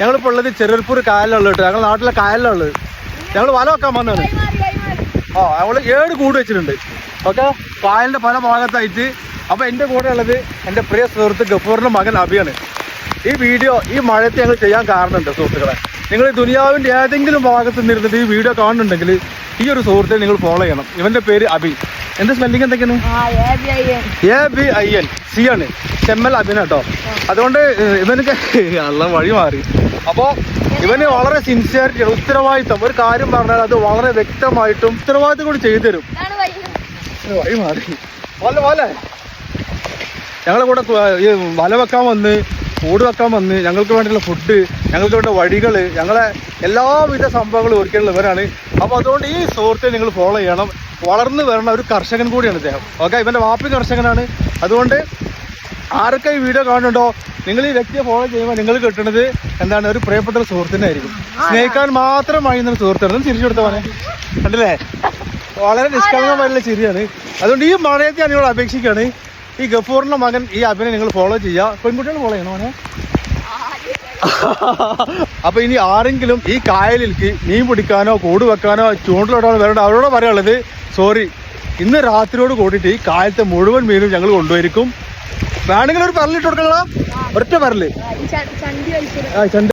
ഞങ്ങളിപ്പോൾ ഉള്ളത് ചെറുപ്പൂർ കായലുള്ളത് കേട്ടോ. ഞങ്ങളുടെ നാട്ടിലെ കായലുള്ളത്. ഞങ്ങൾ വല വെക്കാൻ വന്നതാണ്. ഞങ്ങൾ 7 കൂട് വെച്ചിട്ടുണ്ട്. ഓക്കെ, കായലിൻ്റെ പല ഭാഗത്തായിട്ട്. അപ്പോൾ എൻ്റെ കൂടെ ഉള്ളത് എൻ്റെ പ്രിയ സുഹൃത്ത് ഗഫൂറിൻ്റെ മകൻ അബിയാണ്. ഈ വീഡിയോ ഈ മഴയത്ത് ഞങ്ങൾ ചെയ്യാൻ കാരണമുണ്ട് സുഹൃത്തുക്കളെ. നിങ്ങൾ ദുനിയാവിൻ്റെ ഏതെങ്കിലും ഭാഗത്ത് നിന്നിരുന്നിട്ട് ഈ വീഡിയോ കാണുന്നുണ്ടെങ്കിൽ ഈ ഒരു സുഹൃത്തെ നിങ്ങൾ ഫോളോ ചെയ്യണം. ഇവൻ്റെ പേര് അബി. എൻ്റെ സ്പെല്ലിംഗ് എന്തൊക്കെയാണ്? ABIN. C ആണ്. ചെമ്മൽ അബിൻ കേട്ടോ. അതുകൊണ്ട് ഇവനൊക്കെ നല്ല വഴി മാറി. അപ്പോൾ ഇവന് വളരെ സിൻസിയറിറ്റി, ഉത്തരവാദിത്വം, ഒരു കാര്യം പറഞ്ഞാൽ അത് വളരെ വ്യക്തമായിട്ടും ഉത്തരവാദിത്വം കൂടി ചെയ്തു തരും. വഴി മാറി പോലെ ഞങ്ങളെ കൂടെ ഈ വല വെക്കാൻ വന്ന്, കൂട് വെക്കാൻ വന്ന്, ഞങ്ങൾക്ക് വേണ്ടിയുള്ള ഫുഡ്, ഞങ്ങൾക്ക് വേണ്ട വഴികൾ, ഞങ്ങളെ എല്ലാവിധ സംഭവങ്ങളും ഒരുക്കിയുള്ളവരാണ്. അപ്പോൾ അതുകൊണ്ട് ഈ സുഹൃത്തെ നിങ്ങൾ ഫോളോ ചെയ്യണം. വളർന്നു വരണ ഒരു കർഷകൻ കൂടിയാണ് ഇദ്ദേഹം. ഓക്കെ, ഇവൻ്റെ വാപ്പി കർഷകനാണ്. അതുകൊണ്ട് ആരൊക്കെ ഈ വീഡിയോ കാണുന്നുണ്ടോ, നിങ്ങൾ ഈ വ്യക്തിയെ ഫോളോ ചെയ്യുമ്പോൾ നിങ്ങൾ കിട്ടുന്നത് എന്താണ്? ഒരു പ്രിയപ്പെട്ട ഒരു സുഹൃത്തിനെ ആയിരിക്കും. സ്നേഹിക്കാൻ മാത്രമായി എന്നൊരു സുഹൃത്താണ്. ചിരിച്ചു കൊടുത്ത പോലെ കണ്ടില്ലേ? വളരെ നിഷ്കളങ്കമായിട്ടുള്ള ചിരിയാണ്. അതുകൊണ്ട് ഈ മഴയത്തെ ഞാൻ നിങ്ങളോട് അപേക്ഷിക്കുകയാണ്, ഈ ഗഫൂറിൻ്റെ മകൻ ഈ അഭിനെ നിങ്ങൾ ഫോളോ ചെയ്യുക. പെൺകുട്ടികൾ ഫോളോ ചെയ്യണം മോനെ. അപ്പൊ ഇനി ആരെങ്കിലും ഈ കായലിലേക്ക് മീൻ പിടിക്കാനോ കൂട് വെക്കാനോ ചൂണ്ടലിടാനോ വരേണ്ട അവരോട് പറയാനുള്ളത്, സോറി, ഇന്ന് രാത്രിയോട് കൂടിയിട്ട് ഈ കായലത്തെ മുഴുവൻ മീനും ഞങ്ങൾ കൊണ്ടുപോയിരിക്കും. വേണമെങ്കിൽ ഒരു പരലിട്ട് കൊടുക്കണം, ഒറ്റ പരല്.